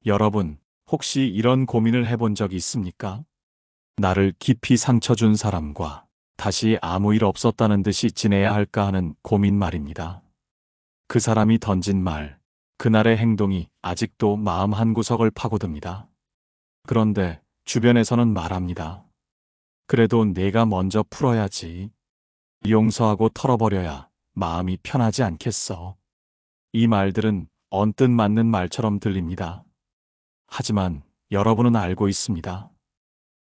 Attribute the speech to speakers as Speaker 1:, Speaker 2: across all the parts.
Speaker 1: 여러분, 혹시 이런 고민을 해본 적이 있습니까? 나를 깊이 상처 준 사람과 다시 아무 일 없었다는 듯이 지내야 할까 하는 고민 말입니다. 그 사람이 던진 말, 그날의 행동이 아직도 마음 한구석을 파고듭니다. 그런데 주변에서는 말합니다. 그래도 내가 먼저 풀어야지. 용서하고 털어버려야 마음이 편하지 않겠어. 이 말들은 언뜻 맞는 말처럼 들립니다. 하지만 여러분은 알고 있습니다.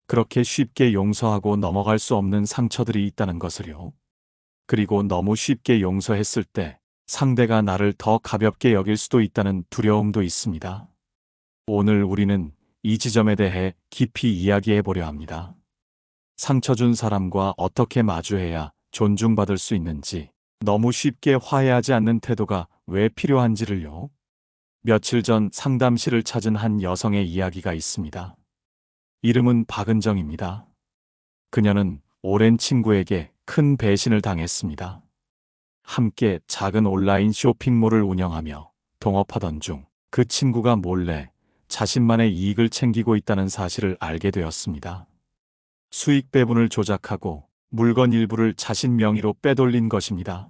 Speaker 1: 그렇게 쉽게 용서하고 넘어갈 수 없는 상처들이 있다는 것을요. 그리고 너무 쉽게 용서했을 때 상대가 나를 더 가볍게 여길 수도 있다는 두려움도 있습니다. 오늘 우리는 이 지점에 대해 깊이 이야기해 보려 합니다. 상처 준 사람과 어떻게 마주해야 존중받을 수 있는지, 너무 쉽게 화해하지 않는 태도가 왜 필요한지를요. 며칠 전 상담실을 찾은 한 여성의 이야기가 있습니다. 이름은 박은정입니다. 그녀는 오랜 친구에게 큰 배신을 당했습니다. 함께 작은 온라인 쇼핑몰을 운영하며 동업하던 중 그 친구가 몰래 자신만의 이익을 챙기고 있다는 사실을 알게 되었습니다. 수익 배분을 조작하고 물건 일부를 자신 명의로 빼돌린 것입니다.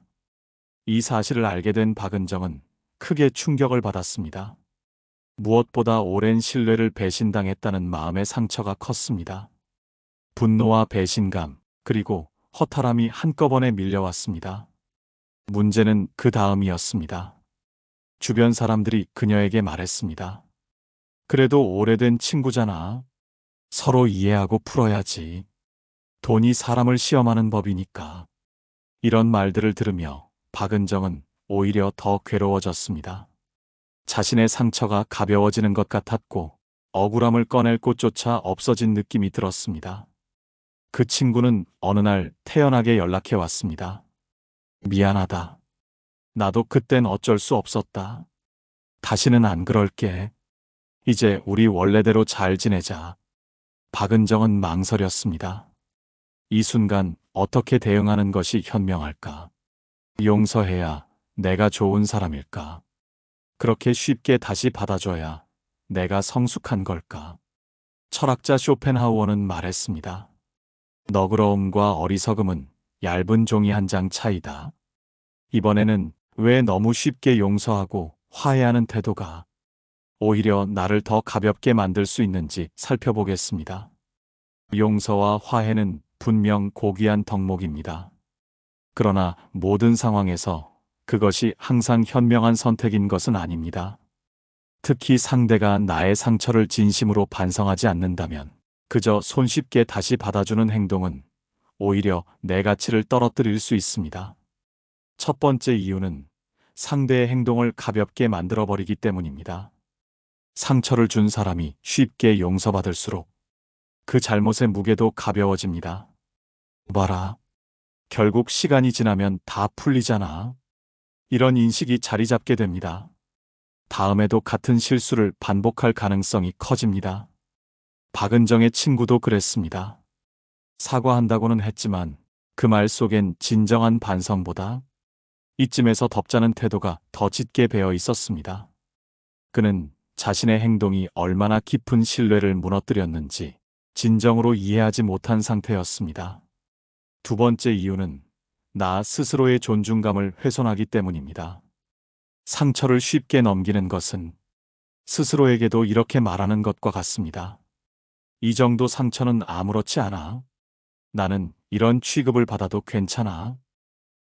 Speaker 1: 이 사실을 알게 된 박은정은 크게 충격을 받았습니다. 무엇보다 오랜 신뢰를 배신당했다는 마음의 상처가 컸습니다. 분노와 배신감, 그리고 허탈함이 한꺼번에 밀려왔습니다. 문제는 그 다음이었습니다. 주변 사람들이 그녀에게 말했습니다. 그래도 오래된 친구잖아. 서로 이해하고 풀어야지. 돈이 사람을 시험하는 법이니까. 이런 말들을 들으며 박은정은 오히려 더 괴로워졌습니다. 자신의 상처가 가벼워지는 것 같았고 억울함을 꺼낼 곳조차 없어진 느낌이 들었습니다. 그 친구는 어느 날 태연하게 연락해 왔습니다. 미안하다. 나도 그땐 어쩔 수 없었다. 다시는 안 그럴게. 이제 우리 원래대로 잘 지내자. 박은정은 망설였습니다. 이 순간 어떻게 대응하는 것이 현명할까? 용서해야 내가 좋은 사람일까? 그렇게 쉽게 다시 받아줘야 내가 성숙한 걸까? 철학자 쇼펜하우어는 말했습니다. 너그러움과 어리석음은 얇은 종이 한 장 차이다. 이번에는 왜 너무 쉽게 용서하고 화해하는 태도가 오히려 나를 더 가볍게 만들 수 있는지 살펴보겠습니다. 용서와 화해는 분명 고귀한 덕목입니다. 그러나 모든 상황에서 그것이 항상 현명한 선택인 것은 아닙니다. 특히 상대가 나의 상처를 진심으로 반성하지 않는다면 그저 손쉽게 다시 받아주는 행동은 오히려 내 가치를 떨어뜨릴 수 있습니다. 첫 번째 이유는 상대의 행동을 가볍게 만들어버리기 때문입니다. 상처를 준 사람이 쉽게 용서받을수록 그 잘못의 무게도 가벼워집니다. 봐라. 결국 시간이 지나면 다 풀리잖아. 이런 인식이 자리 잡게 됩니다. 다음에도 같은 실수를 반복할 가능성이 커집니다. 박은정의 친구도 그랬습니다. 사과한다고는 했지만 그 말 속엔 진정한 반성보다 이쯤에서 덮자는 태도가 더 짙게 배어 있었습니다. 그는 자신의 행동이 얼마나 깊은 신뢰를 무너뜨렸는지 진정으로 이해하지 못한 상태였습니다. 두 번째 이유는 나 스스로의 존중감을 훼손하기 때문입니다. 상처를 쉽게 넘기는 것은 스스로에게도 이렇게 말하는 것과 같습니다. 이 정도 상처는 아무렇지 않아. 나는 이런 취급을 받아도 괜찮아.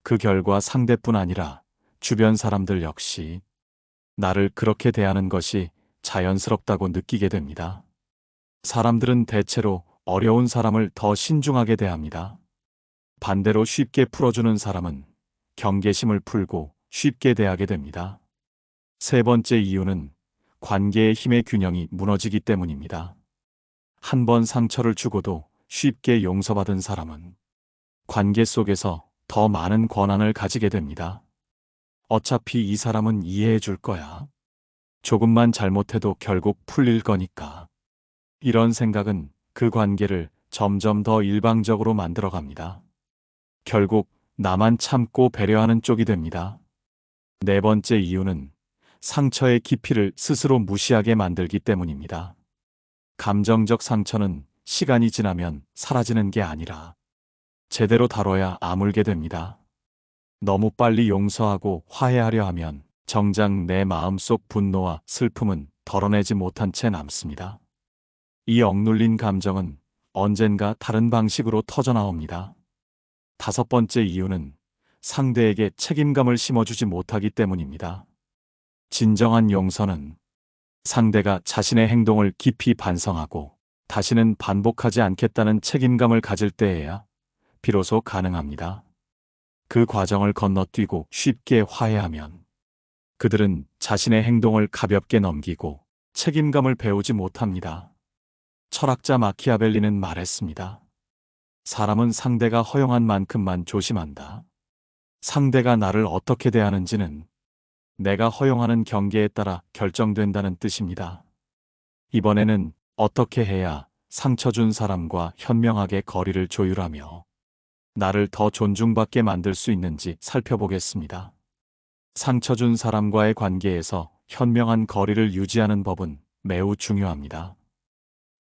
Speaker 1: 그 결과 상대뿐 아니라 주변 사람들 역시 나를 그렇게 대하는 것이 자연스럽다고 느끼게 됩니다. 사람들은 대체로 어려운 사람을 더 신중하게 대합니다. 반대로 쉽게 풀어주는 사람은 경계심을 풀고 쉽게 대하게 됩니다. 세 번째 이유는 관계의 힘의 균형이 무너지기 때문입니다. 한 번 상처를 주고도 쉽게 용서받은 사람은 관계 속에서 더 많은 권한을 가지게 됩니다. 어차피 이 사람은 이해해 줄 거야. 조금만 잘못해도 결국 풀릴 거니까. 이런 생각은 그 관계를 점점 더 일방적으로 만들어갑니다. 결국 나만 참고 배려하는 쪽이 됩니다. 네 번째 이유는 상처의 깊이를 스스로 무시하게 만들기 때문입니다. 감정적 상처는 시간이 지나면 사라지는 게 아니라 제대로 다뤄야 아물게 됩니다. 너무 빨리 용서하고 화해하려 하면 정작 내 마음속 분노와 슬픔은 덜어내지 못한 채 남습니다. 이 억눌린 감정은 언젠가 다른 방식으로 터져나옵니다. 다섯 번째 이유는 상대에게 책임감을 심어주지 못하기 때문입니다. 진정한 용서는 상대가 자신의 행동을 깊이 반성하고 다시는 반복하지 않겠다는 책임감을 가질 때에야 비로소 가능합니다. 그 과정을 건너뛰고 쉽게 화해하면 그들은 자신의 행동을 가볍게 넘기고 책임감을 배우지 못합니다. 철학자 마키아벨리는 말했습니다. 사람은 상대가 허용한 만큼만 조심한다. 상대가 나를 어떻게 대하는지는 내가 허용하는 경계에 따라 결정된다는 뜻입니다. 이번에는 어떻게 해야 상처 준 사람과 현명하게 거리를 조율하며 나를 더 존중받게 만들 수 있는지 살펴보겠습니다. 상처 준 사람과의 관계에서 현명한 거리를 유지하는 법은 매우 중요합니다.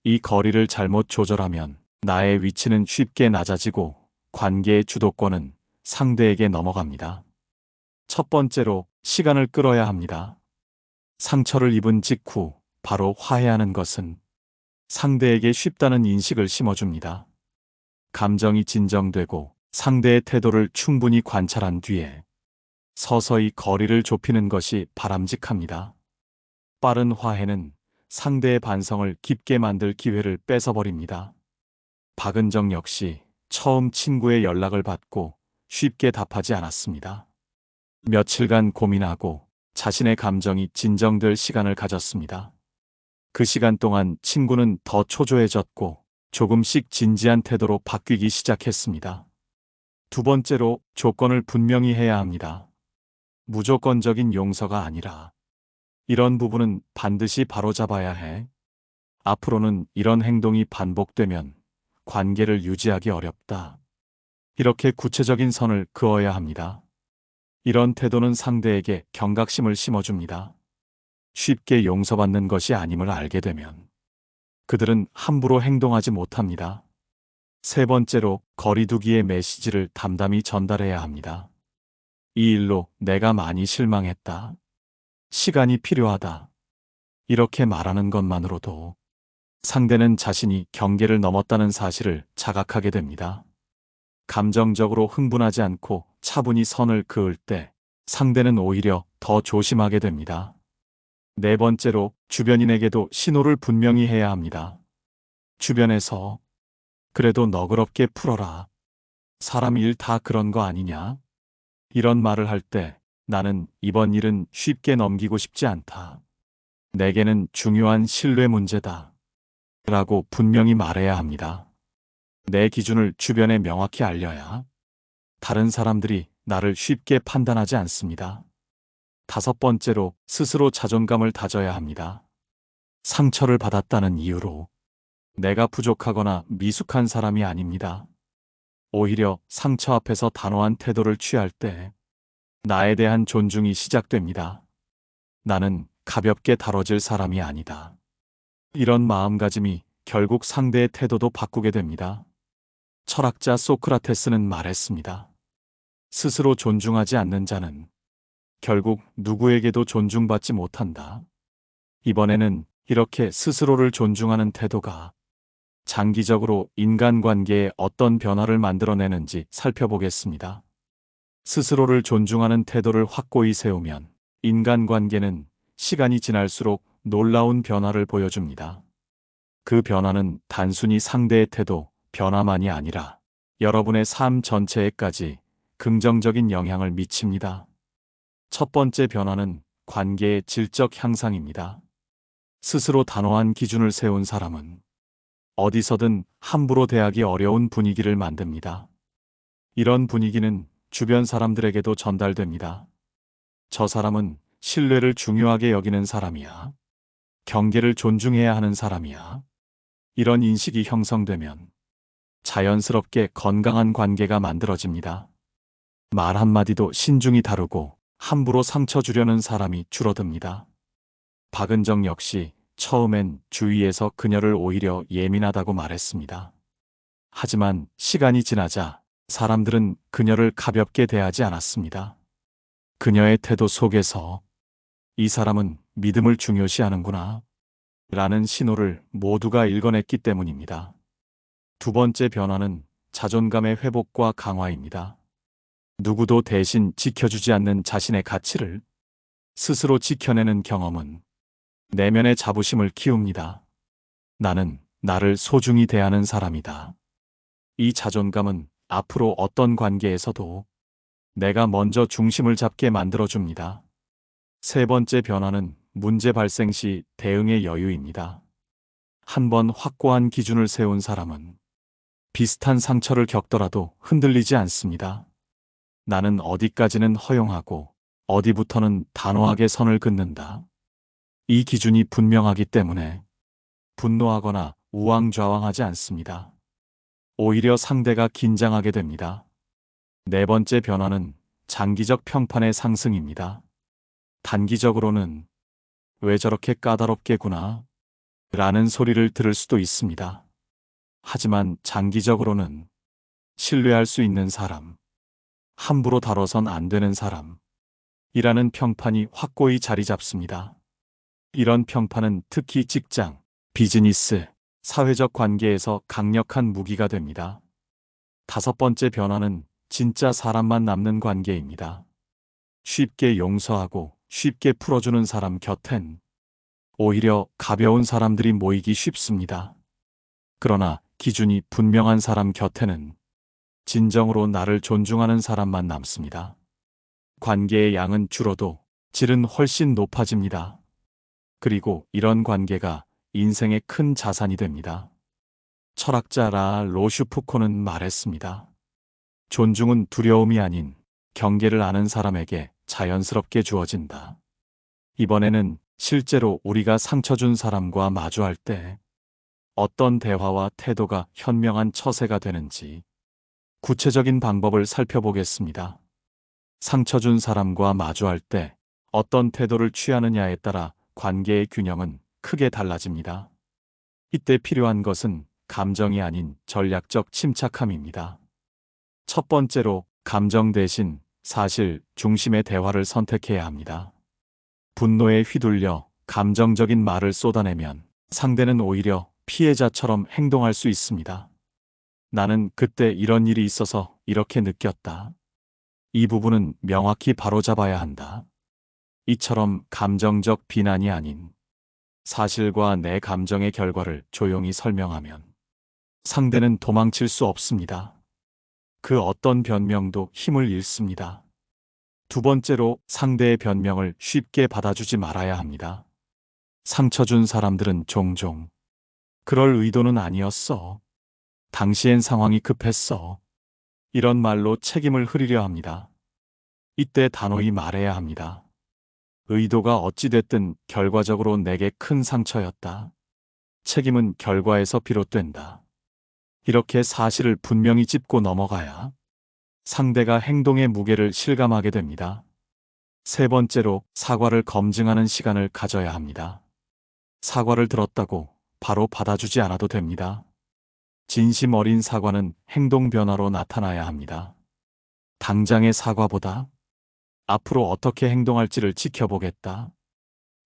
Speaker 1: 이 거리를 잘못 조절하면 나의 위치는 쉽게 낮아지고 관계의 주도권은 상대에게 넘어갑니다. 첫 번째로 시간을 끌어야 합니다. 상처를 입은 직후 바로 화해하는 것은 상대에게 쉽다는 인식을 심어줍니다. 감정이 진정되고 상대의 태도를 충분히 관찰한 뒤에 서서히 거리를 좁히는 것이 바람직합니다. 빠른 화해는 상대의 반성을 깊게 만들 기회를 뺏어버립니다. 박은정 역시 처음 친구의 연락을 받고 쉽게 답하지 않았습니다. 며칠간 고민하고 자신의 감정이 진정될 시간을 가졌습니다. 그 시간 동안 친구는 더 초조해졌고 조금씩 진지한 태도로 바뀌기 시작했습니다. 두 번째로 조건을 분명히 해야 합니다. 무조건적인 용서가 아니라 이런 부분은 반드시 바로잡아야 해. 앞으로는 이런 행동이 반복되면 관계를 유지하기 어렵다. 이렇게 구체적인 선을 그어야 합니다. 이런 태도는 상대에게 경각심을 심어줍니다. 쉽게 용서받는 것이 아님을 알게 되면 그들은 함부로 행동하지 못합니다. 세 번째로 거리두기의 메시지를 담담히 전달해야 합니다. 이 일로 내가 많이 실망했다. 시간이 필요하다. 이렇게 말하는 것만으로도 상대는 자신이 경계를 넘었다는 사실을 자각하게 됩니다. 감정적으로 흥분하지 않고 차분히 선을 그을 때 상대는 오히려 더 조심하게 됩니다. 네 번째로 주변인에게도 신호를 분명히 해야 합니다. 주변에서 그래도 너그럽게 풀어라. 사람 일 다 그런 거 아니냐? 이런 말을 할 때 나는 이번 일은 쉽게 넘기고 싶지 않다. 내게는 중요한 신뢰 문제다. 라고 분명히 말해야 합니다. 내 기준을 주변에 명확히 알려야 다른 사람들이 나를 쉽게 판단하지 않습니다. 다섯 번째로 스스로 자존감을 다져야 합니다. 상처를 받았다는 이유로 내가 부족하거나 미숙한 사람이 아닙니다. 오히려 상처 앞에서 단호한 태도를 취할 때 나에 대한 존중이 시작됩니다. 나는 가볍게 다뤄질 사람이 아니다. 이런 마음가짐이 결국 상대의 태도도 바꾸게 됩니다. 철학자 소크라테스는 말했습니다. 스스로 존중하지 않는 자는 결국 누구에게도 존중받지 못한다. 이번에는 이렇게 스스로를 존중하는 태도가 장기적으로 인간관계에 어떤 변화를 만들어내는지 살펴보겠습니다. 스스로를 존중하는 태도를 확고히 세우면 인간관계는 시간이 지날수록 놀라운 변화를 보여줍니다. 그 변화는 단순히 상대의 태도, 변화만이 아니라 여러분의 삶 전체에까지 긍정적인 영향을 미칩니다. 첫 번째 변화는 관계의 질적 향상입니다. 스스로 단호한 기준을 세운 사람은 어디서든 함부로 대하기 어려운 분위기를 만듭니다. 이런 분위기는 주변 사람들에게도 전달됩니다. 저 사람은 신뢰를 중요하게 여기는 사람이야. 경계를 존중해야 하는 사람이야. 이런 인식이 형성되면 자연스럽게 건강한 관계가 만들어집니다. 말 한마디도 신중히 다루고 함부로 상처 주려는 사람이 줄어듭니다. 박은정 역시 처음엔 주위에서 그녀를 오히려 예민하다고 말했습니다. 하지만 시간이 지나자 사람들은 그녀를 가볍게 대하지 않았습니다. 그녀의 태도 속에서 이 사람은 믿음을 중요시하는구나 라는 신호를 모두가 읽어냈기 때문입니다. 두 번째 변화는 자존감의 회복과 강화입니다. 누구도 대신 지켜주지 않는 자신의 가치를 스스로 지켜내는 경험은 내면의 자부심을 키웁니다. 나는 나를 소중히 대하는 사람이다. 이 자존감은 앞으로 어떤 관계에서도 내가 먼저 중심을 잡게 만들어줍니다. 세 번째 변화는 문제 발생 시 대응의 여유입니다. 한번 확고한 기준을 세운 사람은 비슷한 상처를 겪더라도 흔들리지 않습니다. 나는 어디까지는 허용하고 어디부터는 단호하게 선을 긋는다. 이 기준이 분명하기 때문에 분노하거나 우왕좌왕하지 않습니다. 오히려 상대가 긴장하게 됩니다. 네 번째 변화는 장기적 평판의 상승입니다. 단기적으로는 왜 저렇게 까다롭게구나 라는 소리를 들을 수도 있습니다. 하지만 장기적으로는 신뢰할 수 있는 사람, 함부로 다뤄선 안 되는 사람 이라는 평판이 확고히 자리 잡습니다. 이런 평판은 특히 직장, 비즈니스, 사회적 관계에서 강력한 무기가 됩니다. 다섯 번째 변화는 진짜 사람만 남는 관계입니다. 쉽게 용서하고 쉽게 풀어주는 사람 곁엔 오히려 가벼운 사람들이 모이기 쉽습니다. 그러나 기준이 분명한 사람 곁에는 진정으로 나를 존중하는 사람만 남습니다. 관계의 양은 줄어도 질은 훨씬 높아집니다. 그리고 이런 관계가 인생의 큰 자산이 됩니다. 철학자 라 로슈푸코는 말했습니다. 존중은 두려움이 아닌 경계를 아는 사람에게 자연스럽게 주어진다. 이번에는 실제로 우리가 상처 준 사람과 마주할 때 어떤 대화와 태도가 현명한 처세가 되는지 구체적인 방법을 살펴보겠습니다. 상처 준 사람과 마주할 때 어떤 태도를 취하느냐에 따라 관계의 균형은 크게 달라집니다. 이때 필요한 것은 감정이 아닌 전략적 침착함입니다. 첫 번째로 감정 대신 사실 중심의 대화를 선택해야 합니다. 분노에 휘둘려 감정적인 말을 쏟아내면 상대는 오히려 피해자처럼 행동할 수 있습니다. 나는 그때 이런 일이 있어서 이렇게 느꼈다. 이 부분은 명확히 바로잡아야 한다. 이처럼 감정적 비난이 아닌 사실과 내 감정의 결과를 조용히 설명하면 상대는 도망칠 수 없습니다. 그 어떤 변명도 힘을 잃습니다. 두 번째로 상대의 변명을 쉽게 받아주지 말아야 합니다. 상처 준 사람들은 종종 그럴 의도는 아니었어. 당시엔 상황이 급했어. 이런 말로 책임을 흐리려 합니다. 이때 단호히 말해야 합니다. 의도가 어찌됐든 결과적으로 내게 큰 상처였다. 책임은 결과에서 비롯된다. 이렇게 사실을 분명히 짚고 넘어가야 상대가 행동의 무게를 실감하게 됩니다. 세 번째로 사과를 검증하는 시간을 가져야 합니다. 사과를 들었다고 바로 받아주지 않아도 됩니다. 진심 어린 사과는 행동 변화로 나타나야 합니다. 당장의 사과보다 앞으로 어떻게 행동할지를 지켜보겠다.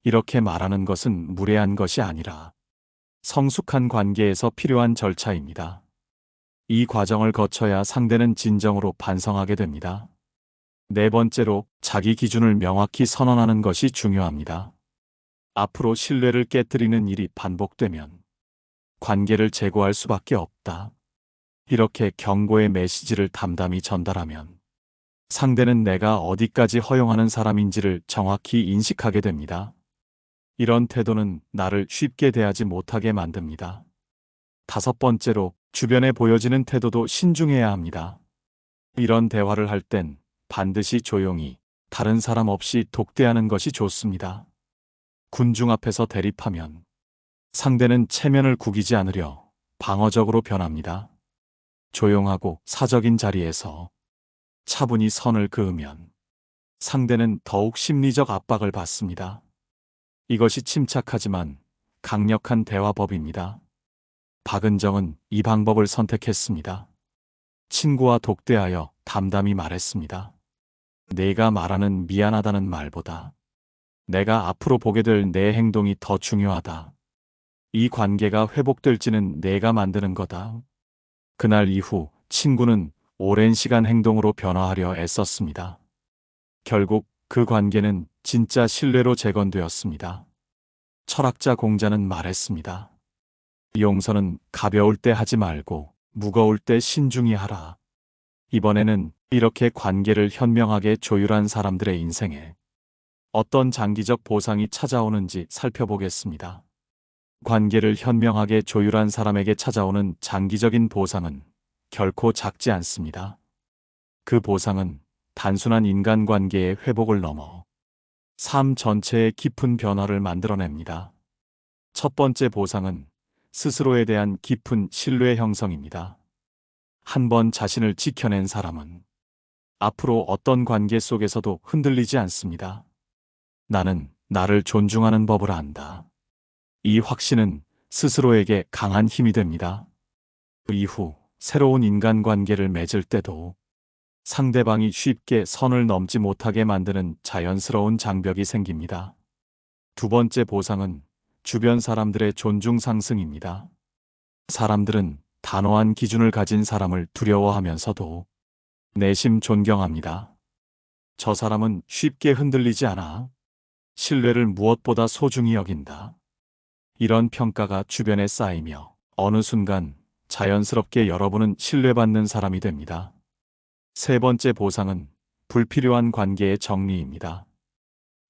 Speaker 1: 이렇게 말하는 것은 무례한 것이 아니라 성숙한 관계에서 필요한 절차입니다. 이 과정을 거쳐야 상대는 진정으로 반성하게 됩니다. 네 번째로 자기 기준을 명확히 선언하는 것이 중요합니다. 앞으로 신뢰를 깨뜨리는 일이 반복되면 관계를 재고할 수밖에 없다. 이렇게 경고의 메시지를 담담히 전달하면 상대는 내가 어디까지 허용하는 사람인지를 정확히 인식하게 됩니다. 이런 태도는 나를 쉽게 대하지 못하게 만듭니다. 다섯 번째로 주변에 보여지는 태도도 신중해야 합니다. 이런 대화를 할 땐 반드시 조용히 다른 사람 없이 독대하는 것이 좋습니다. 군중 앞에서 대립하면 상대는 체면을 구기지 않으려 방어적으로 변합니다. 조용하고 사적인 자리에서 차분히 선을 그으면 상대는 더욱 심리적 압박을 받습니다. 이것이 침착하지만 강력한 대화법입니다. 박은정은 이 방법을 선택했습니다. 친구와 독대하여 담담히 말했습니다. 내가 말하는 미안하다는 말보다 내가 앞으로 보게 될 내 행동이 더 중요하다. 이 관계가 회복될지는 내가 만드는 거다. 그날 이후 친구는 오랜 시간 행동으로 변화하려 애썼습니다. 결국 그 관계는 진짜 신뢰로 재건되었습니다. 철학자 공자는 말했습니다. 용서는 가벼울 때 하지 말고 무거울 때 신중히 하라. 이번에는 이렇게 관계를 현명하게 조율한 사람들의 인생에 어떤 장기적 보상이 찾아오는지 살펴보겠습니다. 관계를 현명하게 조율한 사람에게 찾아오는 장기적인 보상은 결코 작지 않습니다. 그 보상은 단순한 인간관계의 회복을 넘어 삶 전체의 깊은 변화를 만들어냅니다. 첫 번째 보상은 스스로에 대한 깊은 신뢰 형성입니다. 한 번 자신을 지켜낸 사람은 앞으로 어떤 관계 속에서도 흔들리지 않습니다. 나는 나를 존중하는 법을 안다. 이 확신은 스스로에게 강한 힘이 됩니다. 그 이후 새로운 인간관계를 맺을 때도 상대방이 쉽게 선을 넘지 못하게 만드는 자연스러운 장벽이 생깁니다. 두 번째 보상은 주변 사람들의 존중 상승입니다. 사람들은 단호한 기준을 가진 사람을 두려워하면서도 내심 존경합니다. 저 사람은 쉽게 흔들리지 않아. 신뢰를 무엇보다 소중히 여긴다. 이런 평가가 주변에 쌓이며 어느 순간 자연스럽게 여러분은 신뢰받는 사람이 됩니다. 세 번째 보상은 불필요한 관계의 정리입니다.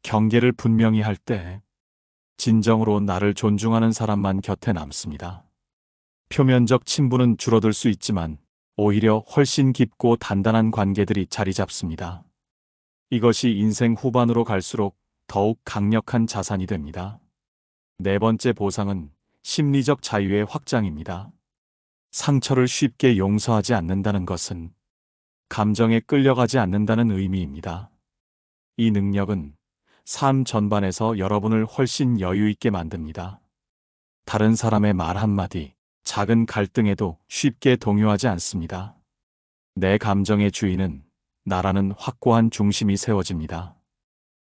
Speaker 1: 경계를 분명히 할 때 진정으로 나를 존중하는 사람만 곁에 남습니다. 표면적 친분은 줄어들 수 있지만 오히려 훨씬 깊고 단단한 관계들이 자리 잡습니다. 이것이 인생 후반으로 갈수록 더욱 강력한 자산이 됩니다. 네 번째 보상은 심리적 자유의 확장입니다. 상처를 쉽게 용서하지 않는다는 것은 감정에 끌려가지 않는다는 의미입니다. 이 능력은 삶 전반에서 여러분을 훨씬 여유 있게 만듭니다. 다른 사람의 말 한마디, 작은 갈등에도 쉽게 동요하지 않습니다. 내 감정의 주인은 나라는 확고한 중심이 세워집니다.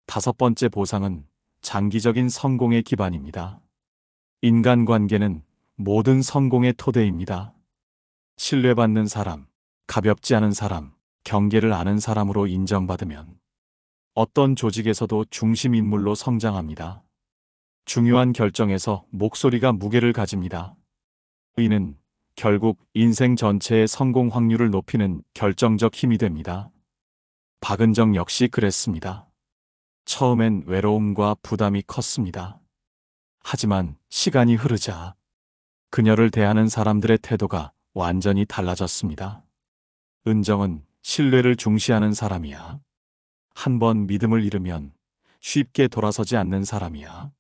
Speaker 1: 다섯 번째 보상은 장기적인 성공의 기반입니다. 인간관계는 모든 성공의 토대입니다. 신뢰받는 사람, 가볍지 않은 사람, 경계를 아는 사람으로 인정받으면 어떤 조직에서도 중심 인물로 성장합니다. 중요한 결정에서 목소리가 무게를 가집니다. 이는 결국 인생 전체의 성공 확률을 높이는 결정적 힘이 됩니다. 박은정 역시 그랬습니다. 처음엔 외로움과 부담이 컸습니다. 하지만 시간이 흐르자 그녀를 대하는 사람들의 태도가 완전히 달라졌습니다. 은정은 신뢰를 중시하는 사람이야. 한 번 믿음을 잃으면 쉽게 돌아서지 않는 사람이야.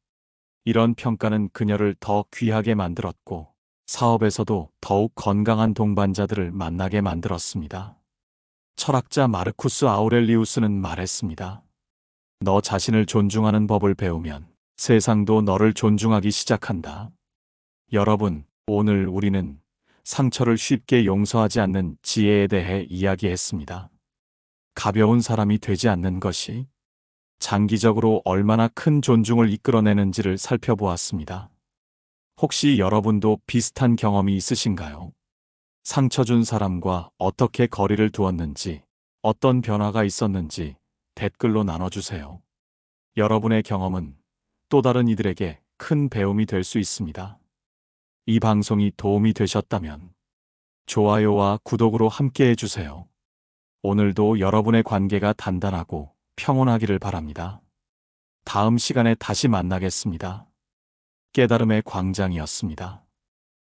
Speaker 1: 이런 평가는 그녀를 더 귀하게 만들었고 사업에서도 더욱 건강한 동반자들을 만나게 만들었습니다. 철학자 마르쿠스 아우렐리우스는 말했습니다. 너 자신을 존중하는 법을 배우면 세상도 너를 존중하기 시작한다. 여러분, 오늘 우리는 상처를 쉽게 용서하지 않는 지혜에 대해 이야기했습니다. 가벼운 사람이 되지 않는 것이 장기적으로 얼마나 큰 존중을 이끌어내는지를 살펴보았습니다. 혹시 여러분도 비슷한 경험이 있으신가요? 상처 준 사람과 어떻게 거리를 두었는지, 어떤 변화가 있었는지 댓글로 나눠주세요. 여러분의 경험은 또 다른 이들에게 큰 배움이 될 수 있습니다. 이 방송이 도움이 되셨다면 좋아요와 구독으로 함께 해주세요. 오늘도 여러분의 관계가 단단하고 평온하기를 바랍니다. 다음 시간에 다시 만나겠습니다. 깨달음의 광장이었습니다.